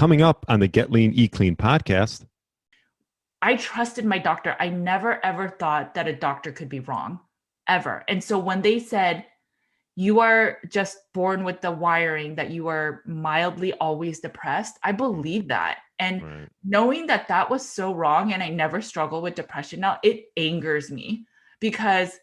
Coming up on the Get Lean, Eat Clean podcast. I trusted my doctor. I never, ever thought that a doctor could be wrong, ever. And so when they said, you are just born with the wiring that you are mildly always depressed, I believe that. And Right. knowing that that was so wrong and I never struggle with depression now, it angers me because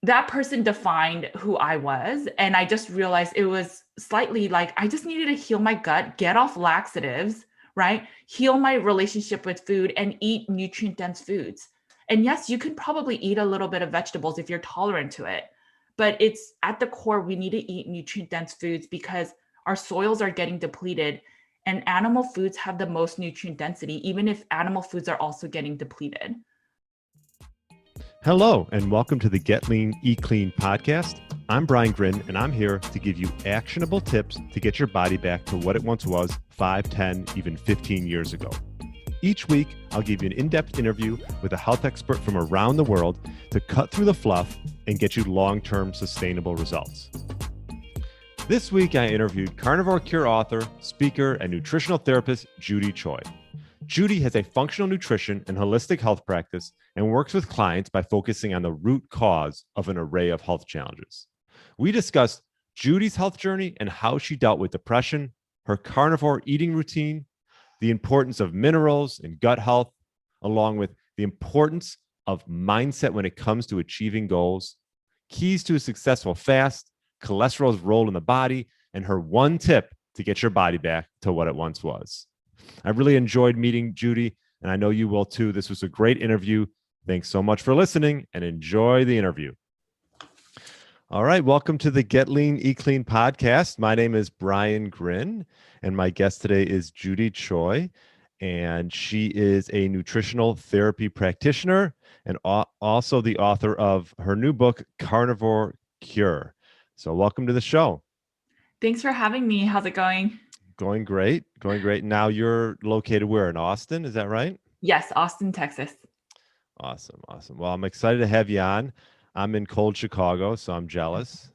that person defined who I was. And I just realized it was slightly like I just needed to heal my gut, get off laxatives, right? Heal my relationship with food and eat nutrient dense foods. And yes, you can probably eat a little bit of vegetables if you're tolerant to it. But it's at the core, we need to eat nutrient dense foods because our soils are getting depleted and animal foods have the most nutrient density, even if animal foods are also getting depleted. Hello, and welcome to the Get Lean, Eat Clean podcast. I'm Brian Grin, and I'm here to give you actionable tips to get your body back to what it once was 5, 10, even 15 years ago. Each week, I'll give you an in-depth interview with a health expert from around the world to cut through the fluff and get you long-term sustainable results. This week, I interviewed Carnivore Cure author, speaker, and nutritional therapist, Judy Cho. Judy has a functional nutrition and holistic health practice and works with clients by focusing on the root cause of an array of health challenges. We discussed Judy's health journey and how she dealt with depression, her carnivore eating routine, the importance of minerals and gut health, along with the importance of mindset when it comes to achieving goals, keys to a successful fast, cholesterol's role in the body, and her one tip to get your body back to what it once was. I really enjoyed meeting Judy, and I know you will too. This was a great interview. Thanks so much for listening, and enjoy the interview. All right, welcome to the Get Lean, Eat Clean podcast. My name is Brian Grin, and my guest today is Judy Cho, and she is a nutritional therapy practitioner and also the author of her new book, Carnivore Cure. So welcome to the show. Thanks for having me. How's it going? Going great. Now you're located where? In Austin, is that right? Yes, Austin, Texas. Awesome. Well, I'm excited to have you on. I'm in cold Chicago, so I'm jealous.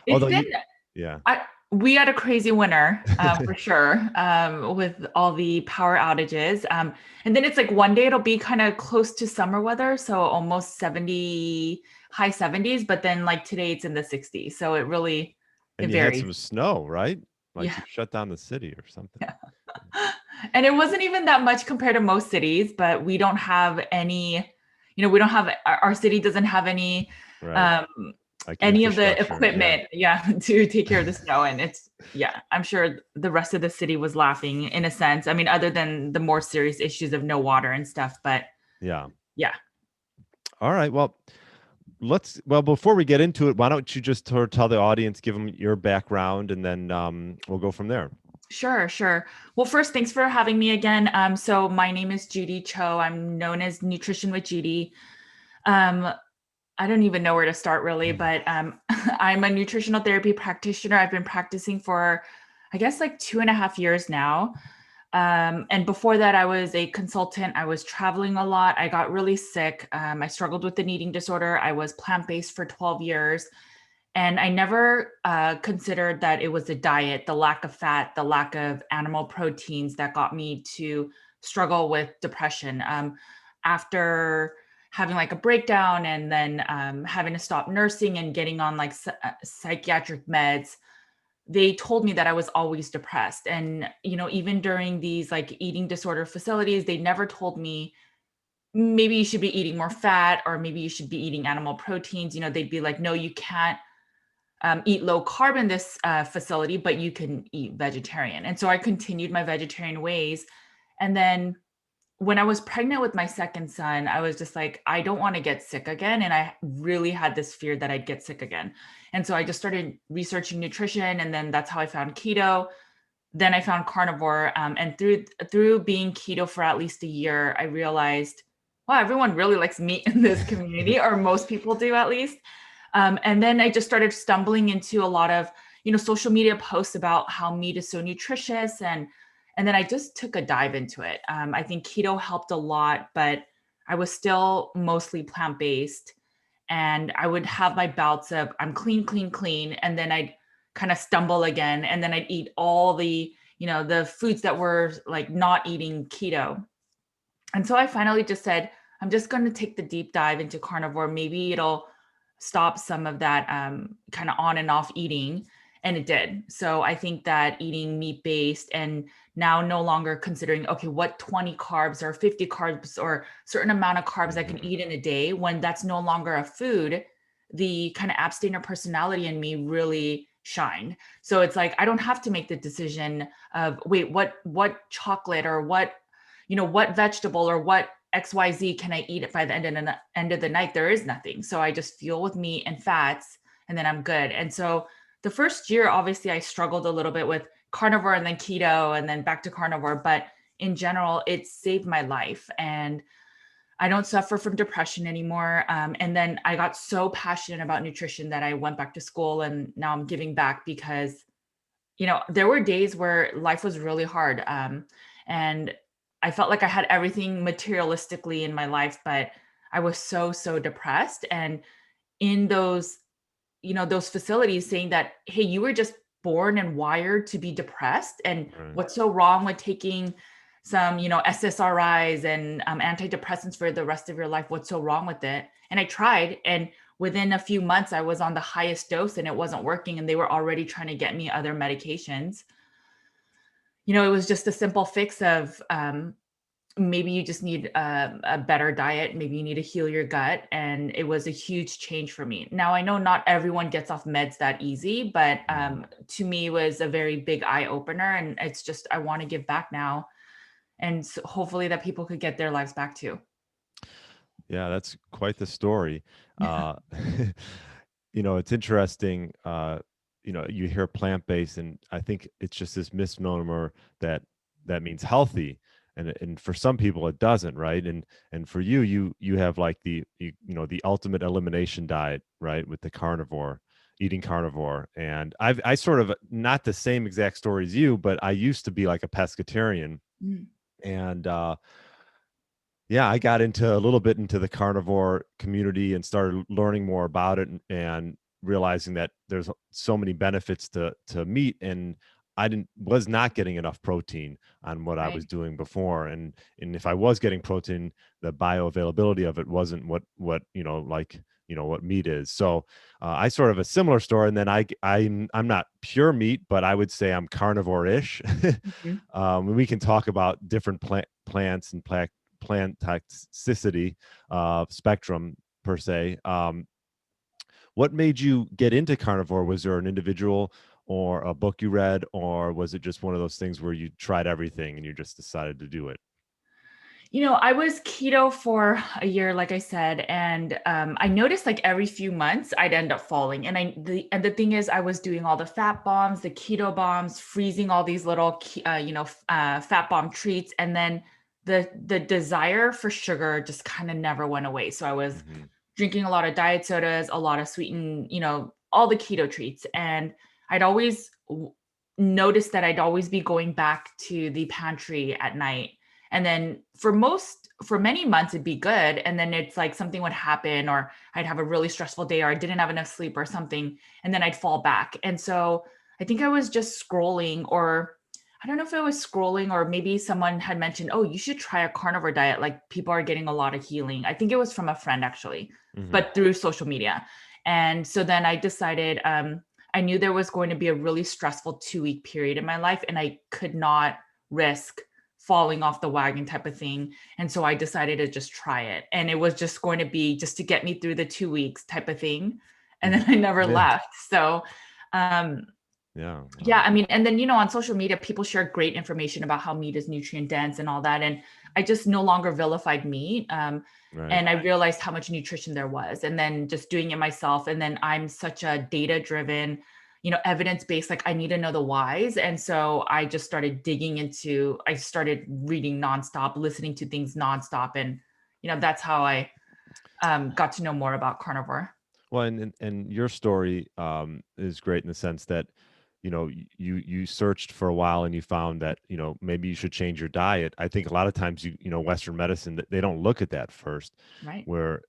Yeah. We had a crazy winter for sure with all the power outages. And then it's like one day it'll be kind of close to summer weather, so almost 70, high 70s, but then like today it's in the 60s. So it And you varies. had some snow, right? Like Yeah. you shut down the city or something. Yeah. And it wasn't even that much compared to most cities, but we don't have any, our city doesn't have any, Right. Like any of the infrastructure, equipment, to take care of the snow. And I'm sure the rest of the city was laughing in a sense. I mean, other than the more serious issues of no water and stuff, but yeah. Yeah. All right. Well, before we get into it, why don't you just tell the audience, give them your background, and then we'll go from there. Sure. Well, first, thanks for having me again. So my name is Judy Cho. I'm known as Nutrition with Judy. I don't even know where to start really, but I'm a nutritional therapy practitioner. I've been practicing for, I guess, like 2.5 years now. And before that, I was a consultant. I was traveling a lot. I got really sick. I struggled with an eating disorder. I was plant-based for 12 years. And I never considered that it was the diet, the lack of fat, the lack of animal proteins that got me to struggle with depression. After having like a breakdown and then having to stop nursing and getting on like psychiatric meds, they told me that I was always depressed. And, even during these like eating disorder facilities, they never told me, maybe you should be eating more fat or maybe you should be eating animal proteins. They'd be like, no, you can't eat low carb in this facility, but you can eat vegetarian. And so I continued my vegetarian ways. And then when I was pregnant with my second son, I was just like, I don't want to get sick again. And I really had this fear that I'd get sick again. And so I just started researching nutrition. And then that's how I found keto. Then I found carnivore. And through being keto for at least a year, I realized, wow, everyone really likes meat in this community, or most people do at least. And then I just started stumbling into a lot of, social media posts about how meat is so nutritious. And then I just took a dive into it. I think keto helped a lot, but I was still mostly plant-based. And I would have my bouts of I'm clean. And then I'd kind of stumble again. And then I'd eat all the, the foods that were like not eating keto. And so I finally just said, I'm just going to take the deep dive into carnivore. Maybe it'll stop some of that kind of on and off eating. And it did. So I think that eating meat based and now no longer considering, okay, what 20 carbs or 50 carbs or certain amount of carbs I can eat in a day, when that's no longer a food, the kind of abstainer personality in me really shined. So it's like, I don't have to make the decision of, wait, what chocolate or what vegetable or what XYZ can I eat by the end of the night? There is nothing. So I just fuel with meat and fats and then I'm good. And so the first year, obviously I struggled a little bit with carnivore and then keto and then back to carnivore. But in general, it saved my life and I don't suffer from depression anymore. And then I got so passionate about nutrition that I went back to school and now I'm giving back because, there were days where life was really hard. And I felt like I had everything materialistically in my life, but I was so, so depressed. And in those facilities saying that, hey, you were just born and wired to be depressed. And Right. what's so wrong with taking some, SSRIs and antidepressants for the rest of your life? What's so wrong with it? And I tried. And within a few months, I was on the highest dose and it wasn't working. And they were already trying to get me other medications. It was just a simple fix of maybe you just need a better diet. Maybe you need to heal your gut. And it was a huge change for me. Now, I know not everyone gets off meds that easy, but to me, it was a very big eye opener. And it's just, I want to give back now. And so hopefully that people could get their lives back too. Yeah, that's quite the story. Uh, it's interesting. You hear plant-based, and I think it's just this misnomer that that means healthy, and for some people it doesn't, right? And for you have like the ultimate elimination diet, right, with the carnivore, eating carnivore, and I sort of not the same exact story as you, but I used to be like a pescatarian, Mm, and yeah, I got into a little bit into the carnivore community and started learning more about it and realizing that there's so many benefits to meat, and I didn't was not getting enough protein on what I was right. doing before, and if I was getting protein, the bioavailability of it wasn't what what meat is. So I sort of a similar story, and then I'm not pure meat, but I would say I'm carnivore-ish. Mhm. We can talk about different plants and plant toxicity spectrum per se. What made you get into carnivore? Was there an individual or a book you read, or was it just one of those things where you tried everything and you just decided to do it? I was keto for a year, like I said, and I noticed like every few months I'd end up falling. And the thing is, I was doing all the fat bombs, the keto bombs, freezing all these little, fat bomb treats, and then the desire for sugar just kind of never went away. So I was Hmm. drinking a lot of diet sodas, a lot of sweetened, all the keto treats, and I'd always noticed that I'd always be going back to the pantry at night and then for many months, it'd be good. And then it's like something would happen, or I'd have a really stressful day, or I didn't have enough sleep or something. And then I'd fall back. And so I think I was just scrolling, or I don't know if it was scrolling, or maybe someone had mentioned, oh, you should try a carnivore diet. Like people are getting a lot of healing. I think it was from a friend actually, Hmm. but through social media. And so then I decided, I knew there was going to be a really stressful 2 week period in my life, and I could not risk falling off the wagon type of thing. And so I decided to just try it. And it was just going to be just to get me through the 2 weeks type of thing. And then I never Yeah, left. So um yeah, yeah, wow, I mean, and then on social media, people share great information about how meat is nutrient dense and all that. And I just no longer vilified meat. right. And I realized how much nutrition there was. And then just doing it myself. And then I'm such a data driven, evidence based, like I need to know the whys. And so I just started I started reading nonstop, listening to things nonstop. And, that's how I got to know more about carnivore. Well, and your story is great in the sense that you searched for a while and you found that maybe you should change your diet. I think a lot of times Western medicine they don't look at that first, Right. where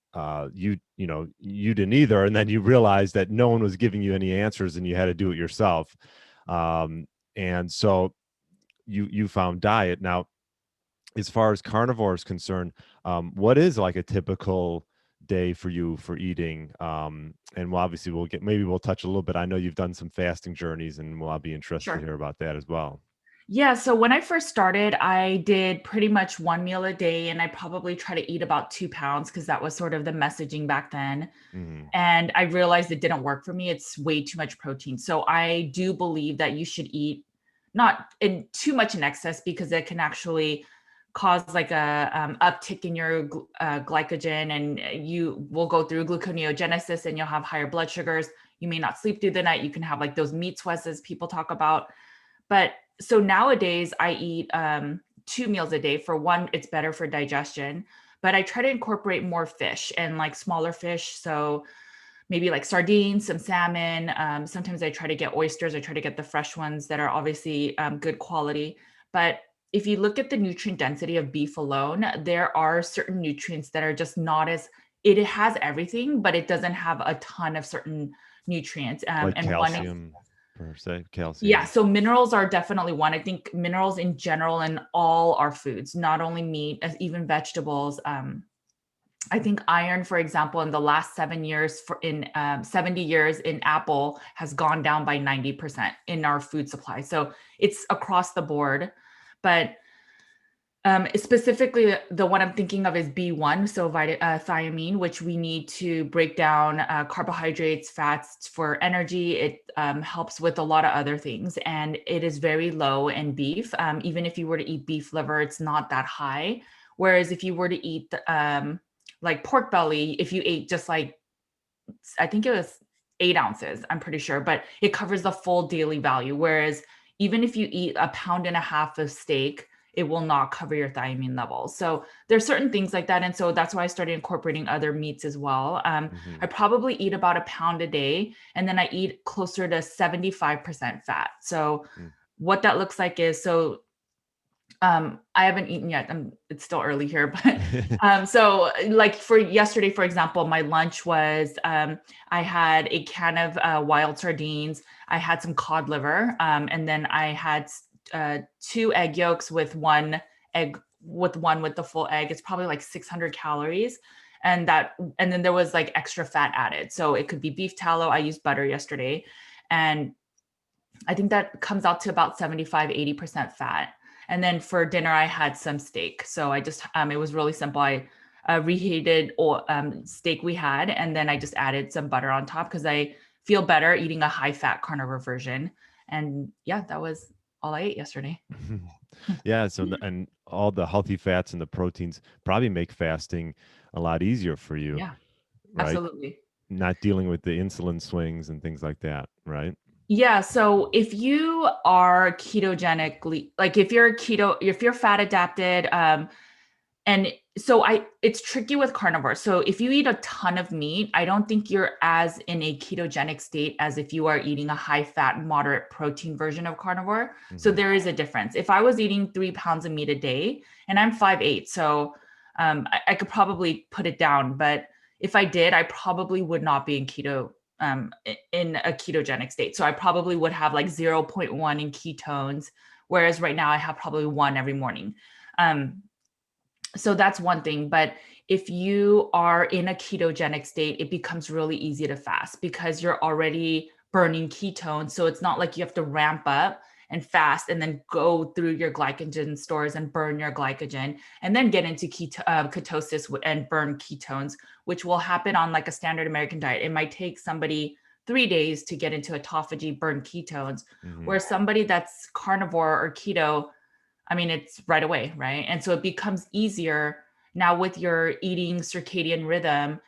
you didn't either, and then you realized that no one was giving you any answers and you had to do it yourself. And so you found diet. Now, as far as carnivore is concerned, what is like a typical day for you for eating? And obviously maybe we'll touch a little bit. I know you've done some fasting journeys, and I'll be interested to Sure. hear about that as well. Yeah, so when I first started, I did pretty much one meal a day, and I probably try to eat about 2 pounds because that was sort of the messaging back then. Hmm. And I realized it didn't work for me. It's way too much protein. So I do believe that you should eat not in too much in excess because it can actually cause like a uptick in your glycogen, and you will go through gluconeogenesis and you'll have higher blood sugars. You may not sleep through the night. You can have like those meat sweats as people talk about. But so nowadays I eat 2 meals a day. For one, it's better for digestion, but I try to incorporate more fish and like smaller fish. So maybe like sardines, some salmon. Sometimes I try to get oysters. I try to get the fresh ones that are obviously good quality. But if you look at the nutrient density of beef alone, there are certain nutrients that are just not as, it has everything, but it doesn't have a ton of certain nutrients. Like And one calcium per se, Yeah, calcium. so minerals are definitely one. I think minerals in general in all our foods, not only meat, as even vegetables. I think iron, for example, in the last 7 years, for in 70 years in apple has gone down by 90% in our food supply. So it's across the board. But specifically, the one I'm thinking of is B1, so thiamine, which we need to break down carbohydrates, fats for energy. It helps with a lot of other things, and it is very low in beef. Even if you were to eat beef liver, it's not that high. Whereas if you were to eat like pork belly, if you ate just like, I think it was 8 ounces, I'm pretty sure, but it covers the full daily value. Whereas even if you eat a pound and a half of steak, it will not cover your thiamine levels. So there's certain things like that. And so that's why I started incorporating other meats as well. Hmm. I probably eat about a pound a day, and then I eat closer to 75% fat. So what that looks like is, so I haven't eaten yet. It's still early here, but so like for yesterday, for example, my lunch was I had a can of wild sardines. I had some cod liver, and then I had 2 egg yolks with one egg with the full egg. It's probably like 600 calories. And then there was like extra fat added. So it could be beef tallow. I used butter yesterday. And I think that comes out to about 75-80% fat. And then for dinner, I had some steak. So I just, it was really simple. I reheated steak we had, and then I just added some butter on top because I feel better eating a high fat carnivore version. And yeah, that was all I ate yesterday. Yeah, so and all the healthy fats and the proteins probably make fasting a lot easier for you, Yeah, right? absolutely. Not dealing with the insulin swings and things like that, right? Yeah. So if you are ketogenically, like if you're fat adapted, and so it's tricky with carnivore. So if you eat a ton of meat, I don't think you're as in a ketogenic state as if you are eating a high fat, moderate protein version of carnivore. So Hmm. there is a difference. If I was eating 3 pounds of meat a day, and I'm 5'8", so I could probably put it down. But if I did, I probably would not be in in a ketogenic state. So I probably would have like zero point 0.1 in ketones, whereas right now I have probably one every morning. Um, so that's one thing. But if you are in a ketogenic state, it becomes really easy to fast because you're already burning ketones. So it's not like you have to ramp up and fast and then go through your glycogen stores and burn your glycogen and then get into ketosis and burn ketones, which will happen on like a standard American diet. It might take somebody 3 days to get into autophagy, burn ketones, Hmm. where somebody that's carnivore or keto, I mean, it's right away, right? And so it becomes easier now with your eating circadian rhythm.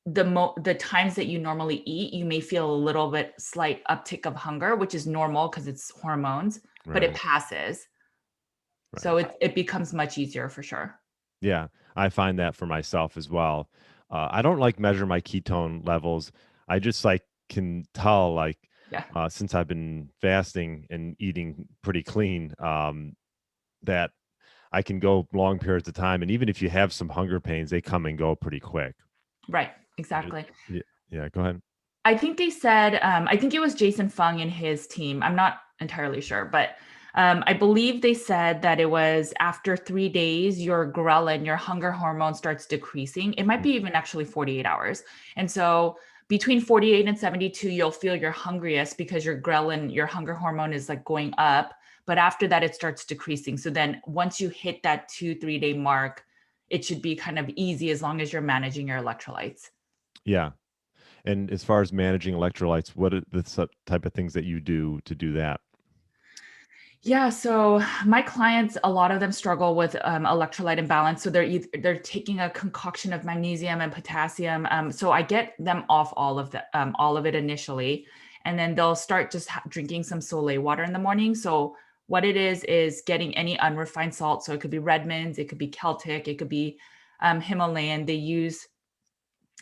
The times that you normally eat, you may feel a little bit slight uptick of hunger, which is normal because it's hormones, but it Right, passes. right. So it becomes much easier for sure. Yeah, I find that for myself as well. I don't like measure my ketone levels. I just like can tell like Yeah. since I've been fasting and eating pretty clean, that I can go long periods of time, and even if you have some hunger pains, they come and go pretty quick. Right. Right? Exactly. Yeah, yeah. Go ahead. I think they said, I think it was Jason Fung and his team. I'm not entirely sure, but I believe they said that it was after 3 days, your ghrelin, your hunger hormone starts decreasing. It might be even actually 48 hours. And so between 48 and 72, you'll feel your hungriest because your ghrelin, your hunger hormone is like going up. But after that, it starts decreasing. So then once you hit that 2, 3 day mark, it should be kind of easy as long as you're managing your electrolytes. Yeah. And as far as managing electrolytes, what are the type of things that you do to do that? Yeah, so my clients, a lot of them struggle with electrolyte imbalance. So they're taking a concoction of magnesium and potassium. So I get them off all of it initially, and then they'll start just drinking some Soleil water in the morning. So what it is getting any unrefined salt. So it could be Redmond's, it could be Celtic, it could be Himalayan. They use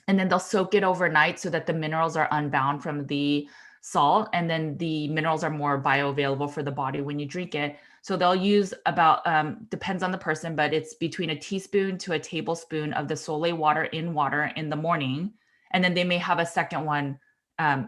and then they'll soak it overnight so that the minerals are unbound from the salt, and then the minerals are more bioavailable for the body when you drink it. So they'll use about depends on the person, but it's between a teaspoon to a tablespoon of the Soleil water in the morning, and then they may have a second one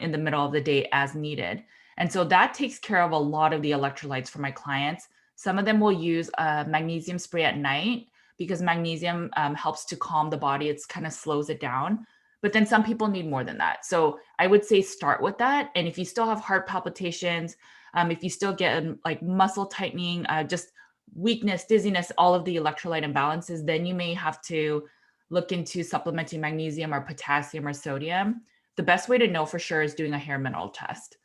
in the middle of the day as needed. And so that takes care of a lot of the electrolytes for my clients. Some of them will use a magnesium spray at night because magnesium helps to calm the body. It's kind of slows it down. But then some people need more than that. So I would say start with that. And if you still have heart palpitations, if you still get like muscle tightening, just weakness, dizziness, all of the electrolyte imbalances, then you may have to look into supplementing magnesium or potassium or sodium. The best way to know for sure is doing a hair mineral test.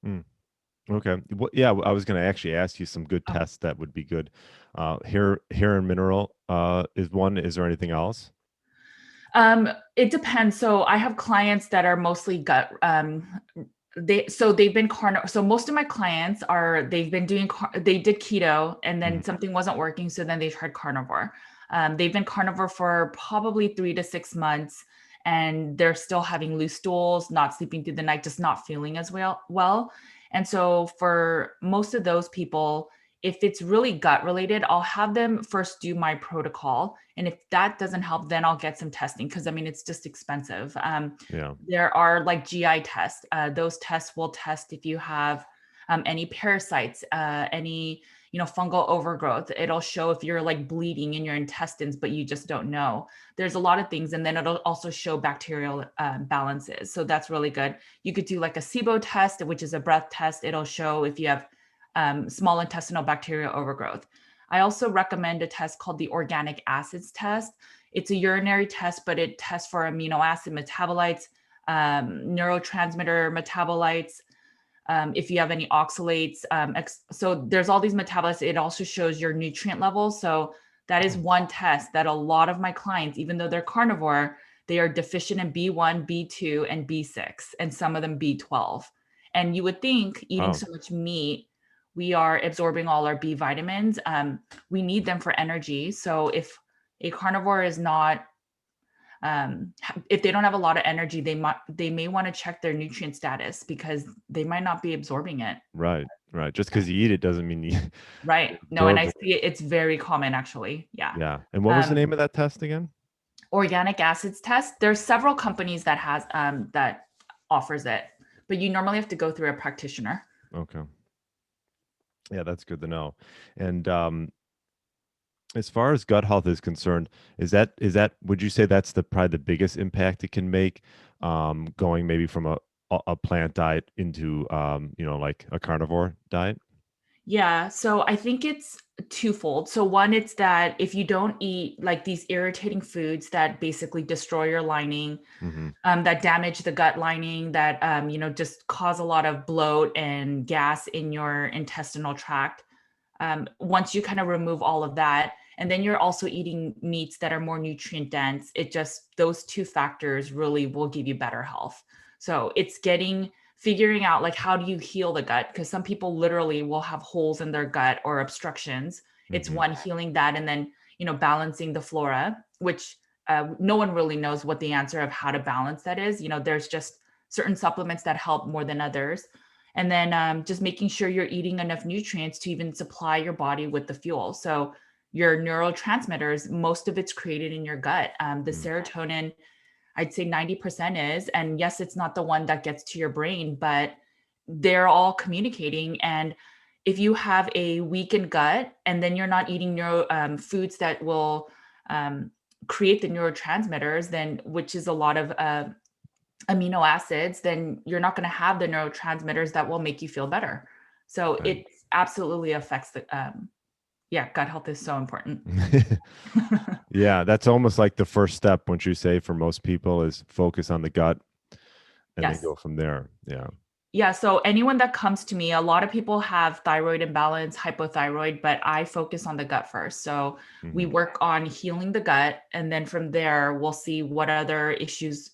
Mm, okay. Well, yeah, I was going to actually ask you some good Oh. tests that would be good. Hair and mineral is one. Is there anything else? It depends. So I have clients that are mostly gut. They've been carnivore. So most of my clients are they've been doing they did keto and Mhm. then something wasn't working, so then they tried carnivore. They've been carnivore for probably 3 to 6 months, and they're still having loose stools, not sleeping through the night, just not feeling as well. And so for most of those people, if it's really gut related, I'll have them first do my protocol. And if that doesn't help, then I'll get some testing because I mean, it's just expensive. Yeah. There are like GI tests. Those tests will test if you have any parasites, any fungal overgrowth. It'll show if you're like bleeding in your intestines, but you just don't know. There's a lot of things, and then it'll also show bacterial balances. So that's really good. You could do like a Sibo test, which is a breath test. It'll show if you have small intestinal bacterial overgrowth. I also recommend a test called the organic acids test. It's a urinary test, but it tests for amino acid metabolites, neurotransmitter metabolites, if you have any oxalates. So there's all these metabolites. It also shows your nutrient levels. So that is one test that a lot of my clients, even though they're carnivore, they are deficient in B1, B2, and B6, and some of them B12. And you would think eating Oh, so much meat, we are absorbing all our B vitamins. We need them for energy. So if a carnivore is not if they don't have a lot of energy, they may want to check their nutrient status because they might not be absorbing it. right, right. Just because you eat it doesn't mean you Right. it No, and I absorbs it. see it's very common actually. Yeah. Yeah. And what was the Um, name of that test again? Organic acids test. There's several companies that offers it, but you normally have to go through a practitioner. Okay. Yeah, that's good to know. And as far as gut health is concerned, is that would you say that's the probably the biggest impact it can make, going maybe from a plant diet into like a carnivore diet? Yeah, so I think it's twofold. So one, it's that if you don't eat like these irritating foods that basically destroy your lining, Hmm. that damage the gut lining, that just cause a lot of bloat and gas in your intestinal tract. Once you kind of remove all of that, and then you're also eating meats that are more nutrient dense, it just those two factors really will give you better health. So it's getting figuring out like how do you heal the gut, because some people literally will have holes in their gut or obstructions. It's Hmm. one, healing that, and then balancing the flora, which no one really knows what the answer of how to balance that is. There's just certain supplements that help more than others. And then just making sure you're eating enough nutrients to even supply your body with the fuel. So your neurotransmitters, most of it's created in your gut. The serotonin, I'd say 90% is. And yes, it's not the one that gets to your brain, but they're all communicating. And if you have a weakened gut and then you're not eating foods that will um, create the neurotransmitters, then which is a lot of amino acids, then you're not going to have the neurotransmitters that will make you feel better. So Right. it absolutely affects gut health is so important. Yeah, that's almost like the first step, wouldn't you say, for most people is focus on the gut and then Yes. go from there. Yeah. Yeah. So anyone that comes to me, a lot of people have thyroid imbalance, hypothyroid, but I focus on the gut first. So we Hmm. work on healing the gut. And then from there, we'll see what other issues,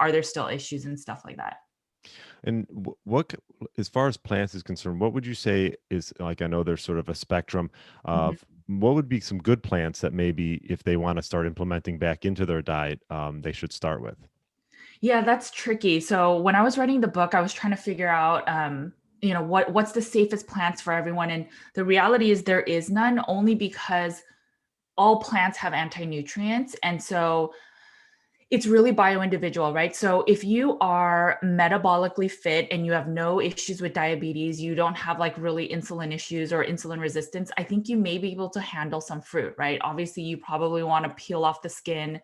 are there still issues and stuff like that. And as far as plants is concerned, what would you say is like, I know there's sort of a spectrum Mhm. of what would be some good plants that maybe if they want to start implementing back into their diet, they should start with? Yeah, that's tricky. So when I was writing the book, I was trying to figure out, what's the safest plants for everyone. And the reality is there is none, only because all plants have anti-nutrients. And so it's really bio-individual, right? So if you are metabolically fit and you have no issues with diabetes, you don't have like really insulin issues or insulin resistance, I think you may be able to handle some fruit, right? Obviously, you probably want to peel off the skin.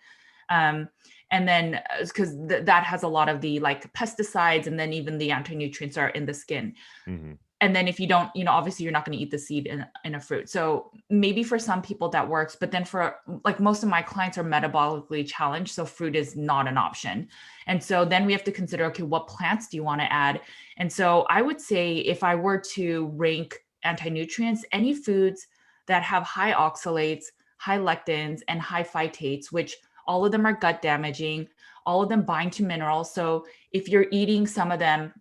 Um, and then because that has a lot of the like pesticides, and then even the anti-nutrients are in the skin. Hmm. And then if you don't, obviously you're not going to eat the seed in a fruit. So maybe for some people that works, but then for like most of my clients are metabolically challenged, so fruit is not an option. And so then we have to consider, okay, what plants do you want to add? And so I would say if I were to rank anti-nutrients, any foods that have high oxalates, high lectins, and high phytates, which all of them are gut damaging, all of them bind to minerals. So if you're eating some of them,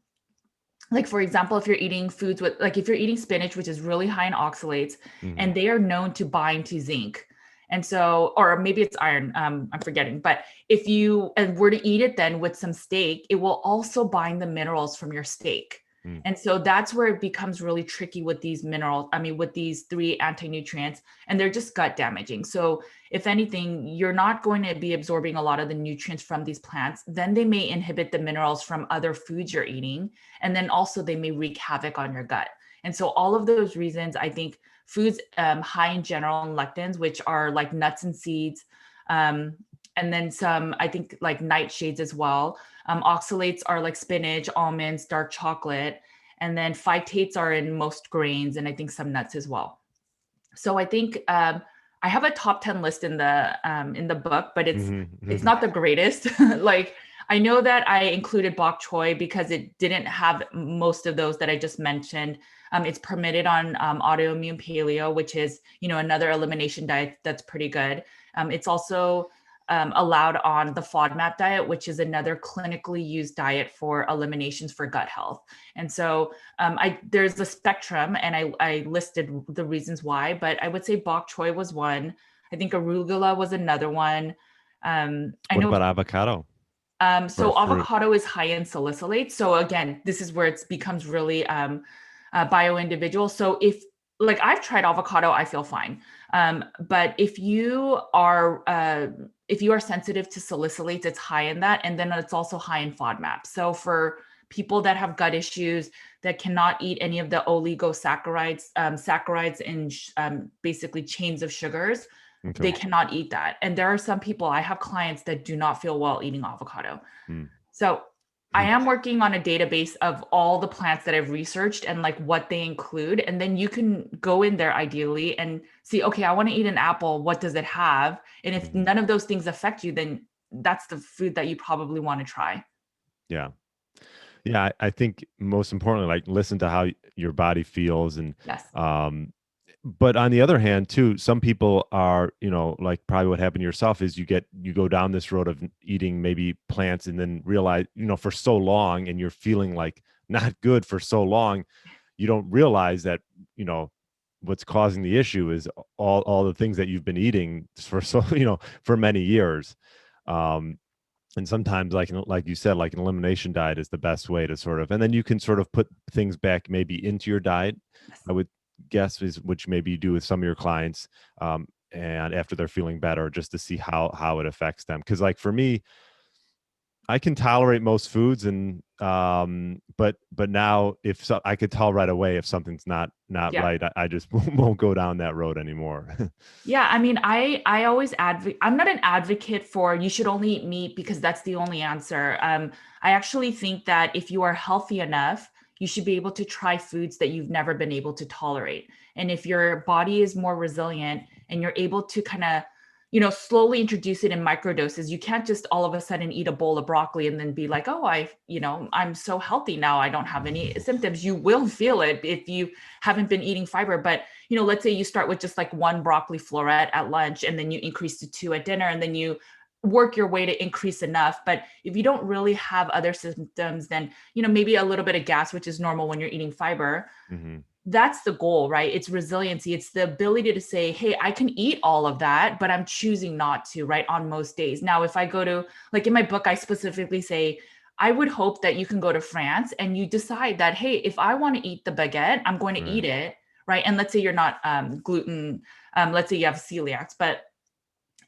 like for example, if you're eating foods with like if you're eating spinach, which is really high in oxalates, Hmm. and they are known to bind to zinc, and so, or maybe it's iron, I'm forgetting, but if you and were to eat it then with some steak, it will also bind the minerals from your steak. Mm. And so that's where it becomes really tricky with these minerals, with these three anti-nutrients, and they're just gut damaging. So if anything, you're not going to be absorbing a lot of the nutrients from these plants, then they may inhibit the minerals from other foods you're eating, and then also they may wreak havoc on your gut. And so all of those reasons, I think foods high in general in lectins, which are like nuts and seeds, um, and then some, I think like nightshades as well. Oxalates are like spinach, almonds, dark chocolate, and then phytates are in most grains, and I think some nuts as well. So I think I have a top 10 list in the book, but Hmm. it's Hmm. not the greatest. Like I know that I included bok choy because it didn't have most of those that I just mentioned. It's permitted on autoimmune paleo, which is another elimination diet that's pretty good. It's also allowed on the FODMAP diet, which is another clinically used diet for eliminations for gut health. And so there's a spectrum, and I listed the reasons why, but I would say bok choy was one. I think arugula was another one. I What know. about avocado for a So fruit? avocado is high in salicylates. So again, this is where it becomes really bio-individual. So like I've tried avocado, I feel fine. But if you are sensitive to salicylates, it's high in that, and then it's also high in FODMAP. So for people that have gut issues that cannot eat any of the oligosaccharides, saccharides and basically chains of sugars, Okay. they cannot eat that. And there are some people, I have clients that do not feel well eating avocado. Mm. So I am working on a database of all the plants that I've researched and like what they include. And then you can go in there ideally and see, okay, I want to eat an apple. What does it have? And if Mhm. none of those things affect you, then that's the food that you probably want to try. Yeah. Yeah, I think most importantly, like listen to how your body feels and Yes. um but on the other hand too, some people are, like probably what happened to yourself is you go down this road of eating maybe plants and then realize, for so long and you're feeling like not good for so long, you don't realize that, you know, what's causing the issue is all the things that you've been eating for so, for many years. Um and sometimes like you said, like an elimination diet is the best way to sort of, and then you can sort of put things back maybe into your diet, Yes. I would guess, is which maybe you do with some of your clients, and after they're feeling better, just to see how it affects them. Because like for me, I can tolerate most foods, and but now if so, I could tell right away if something's not Yeah. right. I just won't go down that road anymore. Yeah, I mean, I always advocate. I'm not an advocate for you should only eat meat because that's the only answer. I actually think that if you are healthy enough, you should be able to try foods that you've never been able to tolerate. And if your body is more resilient and you're able to kind of, slowly introduce it in micro doses, you can't just all of a sudden eat a bowl of broccoli and then be like, oh, I'm so healthy now. I don't have any symptoms. You will feel it if you haven't been eating fiber, but let's say you start with just like one broccoli floret at lunch and then you increase to two at dinner and then you work your way to increase enough. But if you don't really have other symptoms, then, maybe a little bit of gas, which is normal when you're eating fiber. Hmm. That's the goal, right? It's resiliency. It's the ability to say, hey, I can eat all of that, but I'm choosing not to, right? On most days. Now, if I go to, like in my book, I specifically say, I would hope that you can go to France and you decide that, hey, if I want to eat the baguette, I'm going to eat Right. it, right? And let's say you're not gluten, let's say you have celiacs, but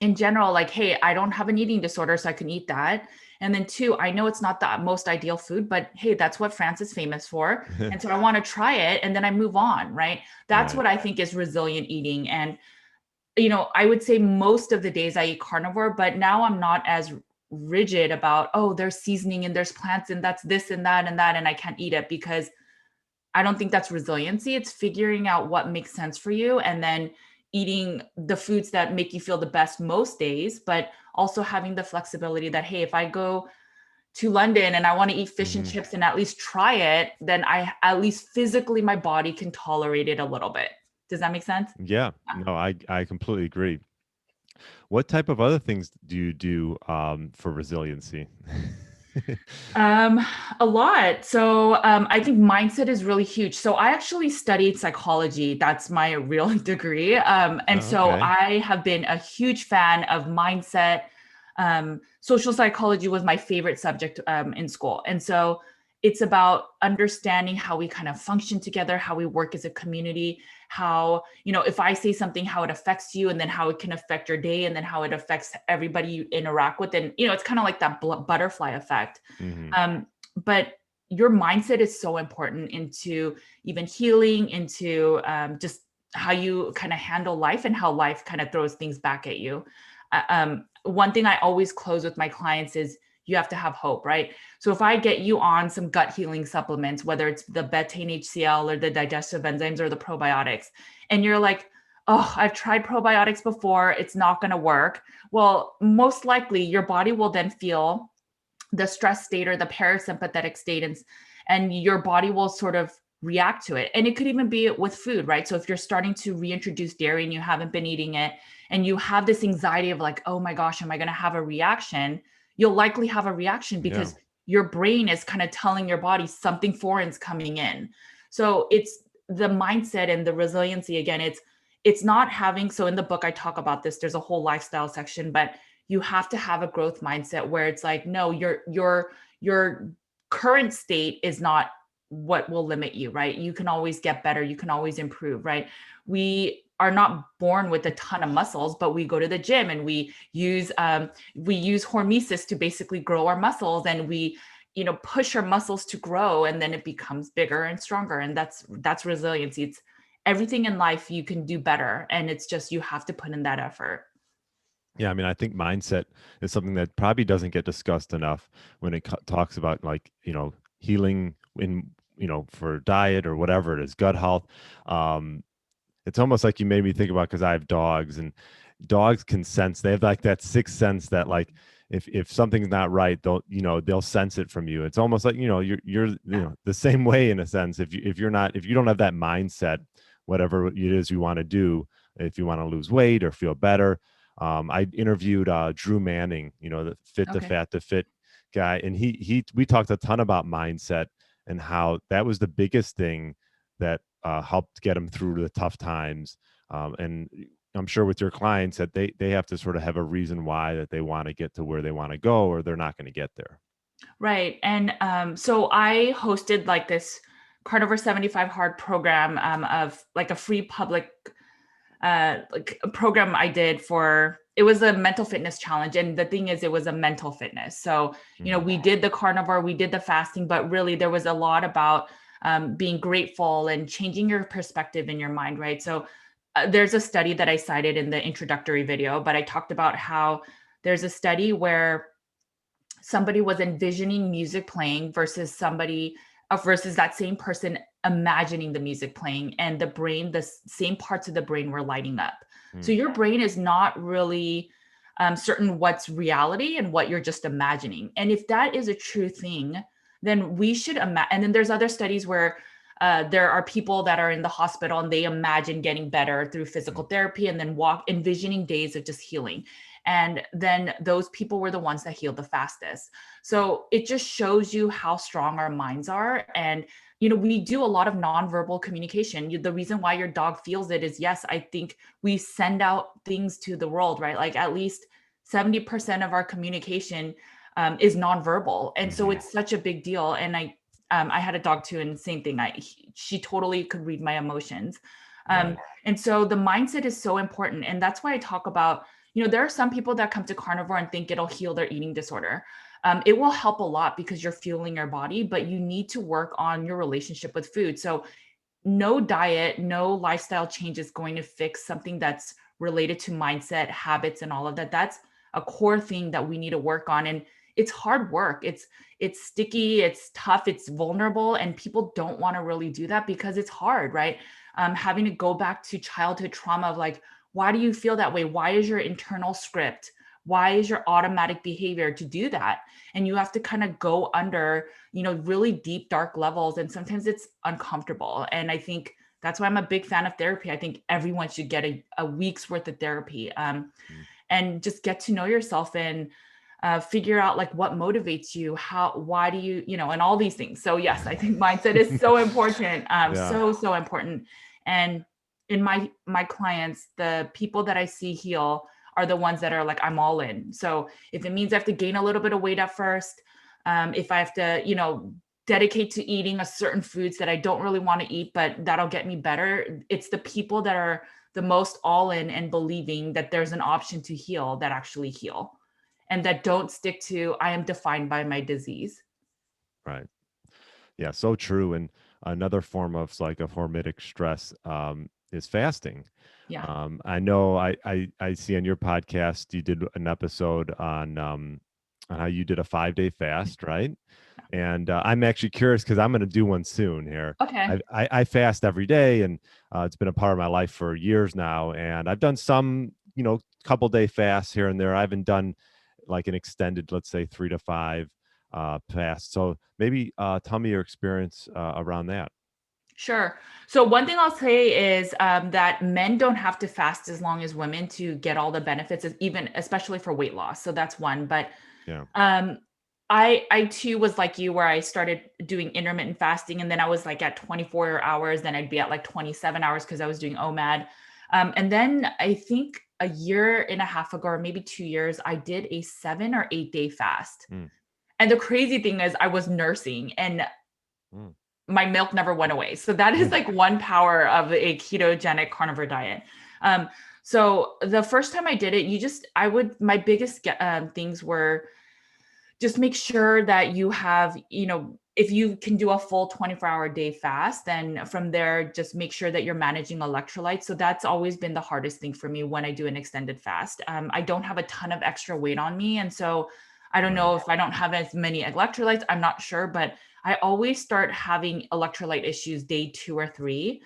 in general, like, hey, I don't have an eating disorder, so I can eat that. And then two, I know it's not the most ideal food, but hey, that's what France is famous for. And so I want to try it and then I move on, right? That's Right. what I think is resilient eating. And, I would say most of the days I eat carnivore, but now I'm not as rigid about, oh, there's seasoning and there's plants and that's this and that, and I can't eat it because I don't think that's resiliency. It's figuring out what makes sense for you and then eating the foods that make you feel the best most days, but also having the flexibility that, hey, if I go to London and I want to eat fish and Hmm. chips and at least try it, then I at least physically my body can tolerate it a little bit. Does that make sense? Yeah. No, I completely agree. What type of other things do you do for resiliency? Um, a lot. So I think mindset is really huge. So I actually studied psychology. That's my real degree. And Oh, so okay. I have been a huge fan of mindset. Social psychology was my favorite subject in school. And so it's about understanding how we kind of function together, how we work as a community, how, if I say something, how it affects you, and then how it can affect your day, and then how it affects everybody you interact with. And, it's kind of like that butterfly effect. Hmm. But your mindset is so important into even healing, into just how you kind of handle life and how life kind of throws things back at you. One thing I always close with my clients is you have to have hope, right? So if I get you on some gut healing supplements, whether it's the betaine HCl or the digestive enzymes or the probiotics, and you're like, oh, I've tried probiotics before, it's not going to work. Well, most likely your body will then feel the stress state or the parasympathetic state, and your body will sort of react to it. And it could even be with food, right? So if you're starting to reintroduce dairy and you haven't been eating it and you have this anxiety of like, oh my gosh, am I going to have a reaction? You'll likely have a reaction Yeah. because your brain is kind of telling your body something foreign's coming in. So it's the mindset and the resiliency. Again, it's not having, so in the book I talk about this, there's a whole lifestyle section, but you have to have a growth mindset where it's like, no, your current state is not what will limit you, right? You can always get better, you can always improve, right? We are not born with a ton of muscles, but we go to the gym and we use hormesis to basically grow our muscles, and we push our muscles to grow, and then it becomes bigger and stronger. And that's resiliency. It's everything in life you can do better, and it's just you have to put in that effort. Yeah, I mean, I think mindset is something that probably doesn't get discussed enough when it talks about like, healing in, for diet or whatever it is, gut health. Um, it's almost like you made me think about, because I have dogs, and dogs can sense, they have like that sixth sense that like if something's not right, they'll sense it from you. It's almost like, you're the same way in a sense. If you don't have that mindset, whatever it is you want to do, if you want to lose weight or feel better. I interviewed Drew Manning, the Fit to Okay. Fat to Fit guy, and we talked a ton about mindset and how that was the biggest thing that helped get him through the tough times. And I'm sure with your clients that they have to sort of have a reason why that they want to get to where they want to go, or they're not going to get there. Right. And so I hosted like this Carnivore 75 Hard program of like a free public like a program I did for it was a mental fitness challenge. And the thing is, it was a mental fitness. So, we did the carnivore, we did the fasting, but really there was a lot about being grateful and changing your perspective in your mind, right? So there's a study that I cited in the introductory video, but I talked about how there's a study where somebody was envisioning music playing versus that same person imagining the music playing, and the same parts of the brain were lighting up. So your brain is not really certain what's reality and what you're just imagining. And if that is a true thing, then we should imagine. And then there's other studies where there are people that are in the hospital and they imagine getting better through physical therapy and then envisioning days of just healing. And then those people were the ones that healed the fastest. So it just shows you how strong our minds are. And, we do a lot of nonverbal communication. The reason why your dog feels it is, yes, I think we send out things to the world, right? Like at least 70% of our communication is nonverbal. And so it's such a big deal. And I had a dog too, and same thing. She totally could read my emotions. And so the mindset is so important. And that's why I talk about, there are some people that come to carnivore and think it'll heal their eating disorder. It will help a lot because you're fueling your body, but you need to work on your relationship with food. So no diet, no lifestyle change is going to fix something that's related to mindset, habits, and all of that. That's a core thing that we need to work on. And it's hard work. It's sticky, it's tough, it's vulnerable, and people don't want to really do that because it's hard, right? Having to go back to childhood trauma of like, why do you feel that way? Why is your internal script? Why is your automatic behavior to do that? And you have to kind of go under, really deep, dark levels. And sometimes it's uncomfortable. And I think that's why I'm a big fan of therapy. I think everyone should get a week's worth of therapy and just get to know yourself and figure out like what motivates you, why do you, and all these things. So yes, I think mindset is so important. So important. And in my clients, the people that I see heal are the ones that are like, I'm all in. So if it means I have to gain a little bit of weight at first, if I have to, dedicate to eating a certain foods that I don't really want to eat, but that'll get me better. It's the people that are the most all in and believing that there's an option to heal that actually heal and that don't stick to, I am defined by my disease. Right. Yeah, so true. And another form of like a hormetic stress is fasting. Yeah. I know I see on your podcast you did an episode on how you did a 5-day fast, right? And I'm actually curious because I'm going to do one soon here. Okay. I fast every day, and it's been a part of my life for years now. And I've done some, couple day fasts here and there. I haven't done like an extended, let's say 3 to 5 fast. So maybe tell me your experience around that. Sure. So one thing I'll say is that men don't have to fast as long as women to get all the benefits, even especially for weight loss. So that's one. But Yeah. I too was like you, where I started doing intermittent fasting, and then I was like at 24 hours, then I'd be at like 27 hours because I was doing OMAD. And then I think a year and a half ago, or maybe 2 years, I did a 7 or 8 day fast. And the crazy thing is I was nursing and my milk never went away. So that is like one power of a ketogenic carnivore diet. So the first time I did it, my biggest things were just make sure that you have, if you can do a full 24-hour day fast, then from there, just make sure that you're managing electrolytes. So that's always been the hardest thing for me when I do an extended fast. I don't have a ton of extra weight on me. And so I don't know if I don't have as many electrolytes, I'm not sure, but I always start having electrolyte issues day 2 or 3.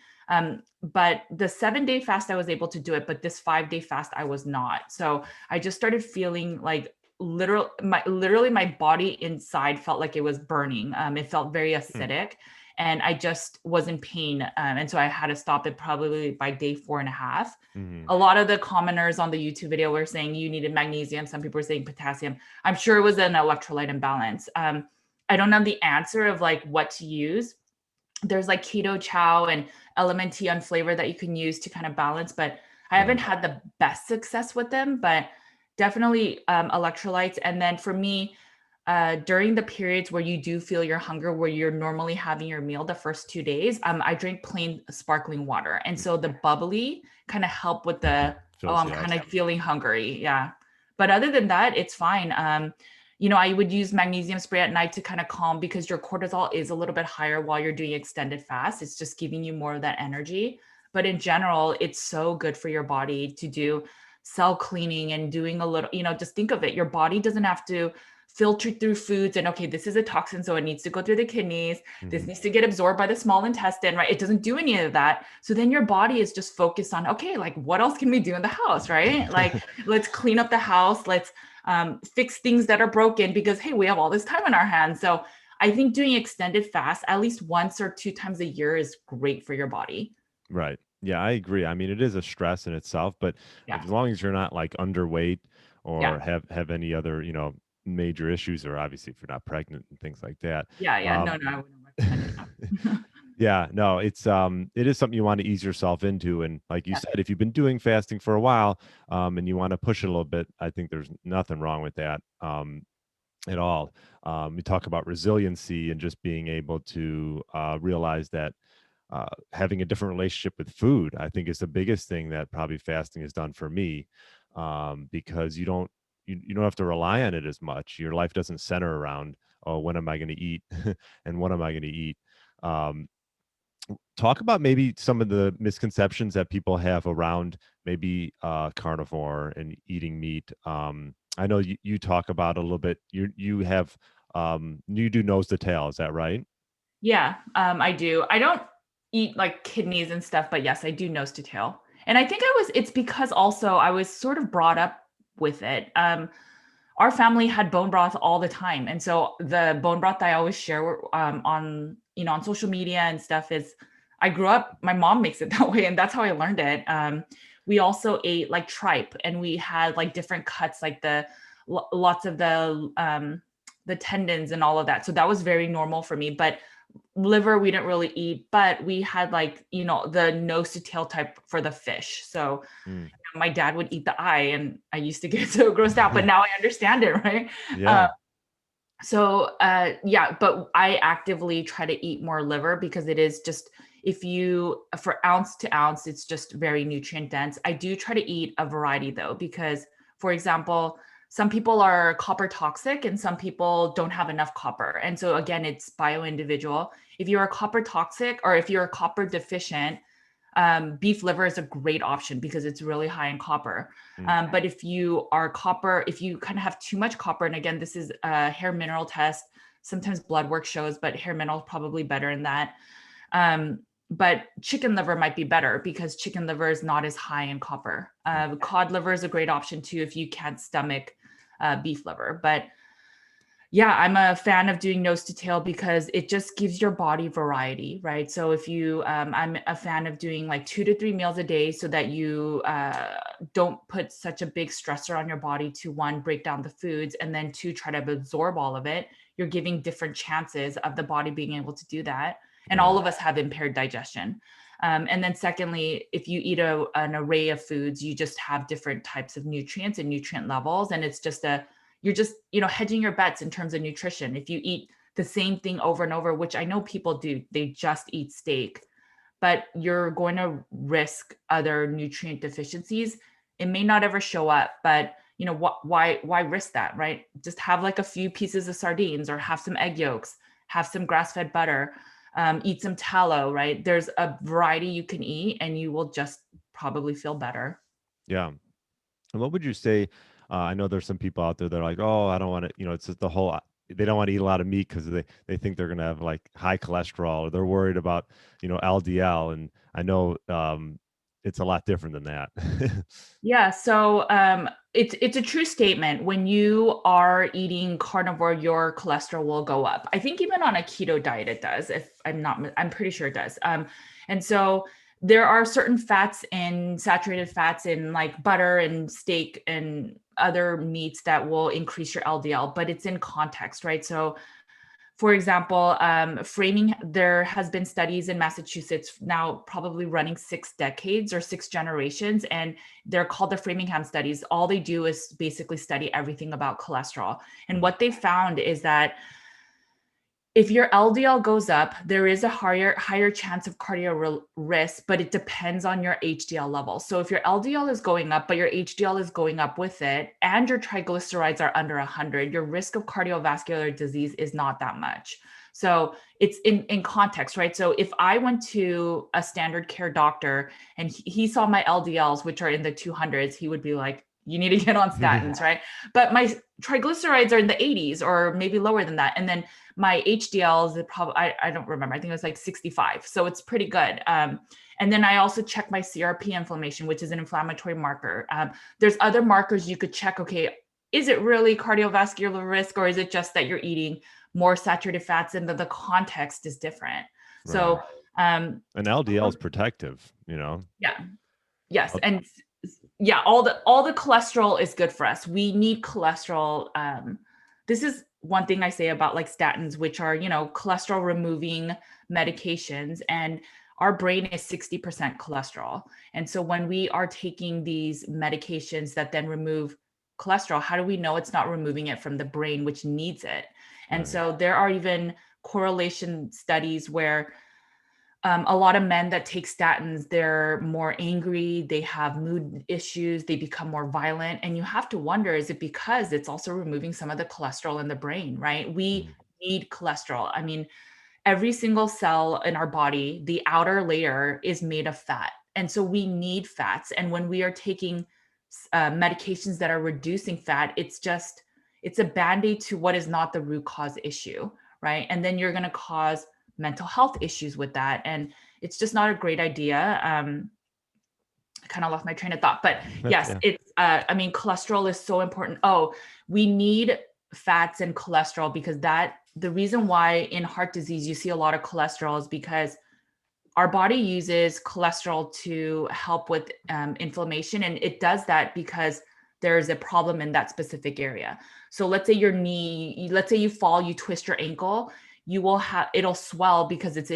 But the 7-day fast, I was able to do it, but this 5-day fast, I was not. So I just started feeling like literally my body inside felt like it was burning. It felt very acidic and I just was in pain. And so I had to stop it probably by day 4.5. A lot of the commenters on the YouTube video were saying you needed magnesium. Some people were saying potassium. I'm sure it was an electrolyte imbalance. I don't know the answer of like what to use. There's like Keto Chow and LMNT unflavored that you can use to kind of balance, but I haven't had the best success with them, but definitely electrolytes. And then for me, during the periods where you do feel your hunger, where you're normally having your meal the first 2 days, I drink plain sparkling water. And so the bubbly kind of help with the Oh, fills I'm you up. kind of feeling hungry. Yeah. But other than that, it's fine. I would use magnesium spray at night to kind of calm because your cortisol is a little bit higher while you're doing extended fast. It's just giving you more of that energy. But in general, it's so good for your body to do cell cleaning and doing a little, just think of it. Your body doesn't have to filter through foods and okay, this is a toxin, so it needs to go through the kidneys. This Mhm. needs to get absorbed by the small intestine, right? It doesn't do any of that. So then your body is just focused on, okay, like what else can we do in the house, right? Like let's clean up the house. Let's fix things that are broken because, hey, we have all this time on our hands. So I think doing extended fast at least once or two times a year is great for your body. Right. Yeah, I agree. I mean, it is a stress in itself, but Yeah. as long as you're not like underweight Yeah. or have any other, major issues, or obviously if you're not pregnant and things like that. Yeah. Yeah. No, Um, no, I wouldn't recommend it. No. yeah, no, it is something you want to ease yourself into. And like you Yeah. said, if you've been doing fasting for a while, and you want to push it a little bit, I think there's nothing wrong with that. At all. We talk about resiliency and just being able to realize that having a different relationship with food, I think, is the biggest thing that probably fasting has done for me, because you don't have to rely on it as much. Your life doesn't center around, oh, when am I going to eat and what am I going to eat. Um, Talk about maybe some of the misconceptions that people have around maybe carnivore and eating meat. I know you talk about a little bit. You do nose to tail. Is that right? Yeah, I do. I don't eat like kidneys and stuff, but yes, I do nose to tail. And I think it's because also I was sort of brought up with it. Our family had bone broth all the time. And so the bone broth I always share on social media and stuff is I grew up, my mom makes it that way. And that's how I learned it. We also ate like tripe and we had like different cuts, like lots of the tendons and all of that. So that was very normal for me. But liver we didn't really eat, but we had like the nose to tail type for the fish. So Mm. my dad would eat the eye and I used to get so grossed out, but now I understand it, right? uh, Yeah. yeah, but I actively try to eat more liver because it is just, if you for ounce to ounce, it's just very nutrient dense. I do try to eat a variety though, because for example, some people are copper toxic and some people don't have enough copper. And so again, it's bio individual. If you're a copper toxic or if you're a copper deficient, beef liver is a great option because it's really high in copper. Mm. But if you are copper, if you kind of have too much copper, and again, this is a hair mineral test. Sometimes blood work shows, but hair mineral is probably better in that. But chicken liver might be better because chicken liver is not as high in copper. Cod liver is a great option too if you can't stomach beef liver. But yeah, I'm a fan of doing nose to tail because it just gives your body variety, right? So if you, I'm a fan of doing like 2 to 3 meals a day so that you don't put such a big stressor on your body to one, break down the foods, and then two, try to absorb all of it. You're giving different chances of the body being able to do that. And Yeah. all of us have impaired digestion. And then secondly, if you eat an array of foods, you just have different types of nutrients and nutrient levels. And it's just you're just hedging your bets in terms of nutrition. If you eat the same thing over and over, which I know people do, they just eat steak, but you're going to risk other nutrient deficiencies. It may not ever show up, but why risk that, right? Just have like a few pieces of sardines or have some egg yolks, have some grass-fed butter, eat some tallow, right? There's a variety you can eat and you will just probably feel better. Yeah. And what would you say? I know there's some people out there that are like, oh, I don't want to, it's just the whole, they don't want to eat a lot of meat because they think they're going to have like high cholesterol, or they're worried about, LDL. And I know it's a lot different than that. Yeah, so it's a true statement. When you are eating carnivore, your cholesterol will go up. I think even on a keto diet, it does. If I'm not, I'm pretty sure it does. And so there are certain fats and saturated fats in like butter and steak and other meats that will increase your LDL, but it's in context, right? So for example, framing, there has been studies in Massachusetts now probably running 6 decades or 6 generations, and they're called the Framingham studies. All they do is basically study everything about cholesterol. And Mm. what they found is that if your LDL goes up, there is a higher chance of cardio risk, but it depends on your HDL level. So if your LDL is going up, but your HDL is going up with it, and your triglycerides are under 100, your risk of cardiovascular disease is not that much. So it's in context, right? So if I went to a standard care doctor and he saw my LDLs, which are in the 200s, he would be like, you need to get on statins, right? But my triglycerides are in the 80s or maybe lower than that. And then my HDL is probably, I don't remember, I think it was like 65. So it's pretty good. And then I also check my CRP inflammation, which is an inflammatory marker. There's other markers you could check. Okay, is it really cardiovascular risk, or is it just that you're eating more saturated fats and the context is different? Right. So, an LDL is protective, Yeah. Yes. And yeah, all the cholesterol is good for us. We need cholesterol. This is one thing I say about like statins, which are, cholesterol removing medications, and our brain is 60% cholesterol. And so when we are taking these medications that then remove cholesterol, how do we know it's not removing it from the brain, which needs it? And so there are even correlation studies where a lot of men that take statins, they're more angry, they have mood issues, they become more violent. And you have to wonder, is it because it's also removing some of the cholesterol in the brain, right? We need cholesterol. I mean, every single cell in our body, the outer layer is made of fat. And so we need fats. And when we are taking medications that are reducing fat, it's a band-aid to what is not the root cause issue, right? And then you're going to cause mental health issues with that. And it's just not a great idea. I kind of lost my train of thought, but yes, it's, cholesterol is so important. Oh, we need fats and cholesterol because the reason why in heart disease, you see a lot of cholesterol is because our body uses cholesterol to help with inflammation. And it does that because there's a problem in that specific area. So let's say let's say you fall, you twist your ankle, it'll swell because it's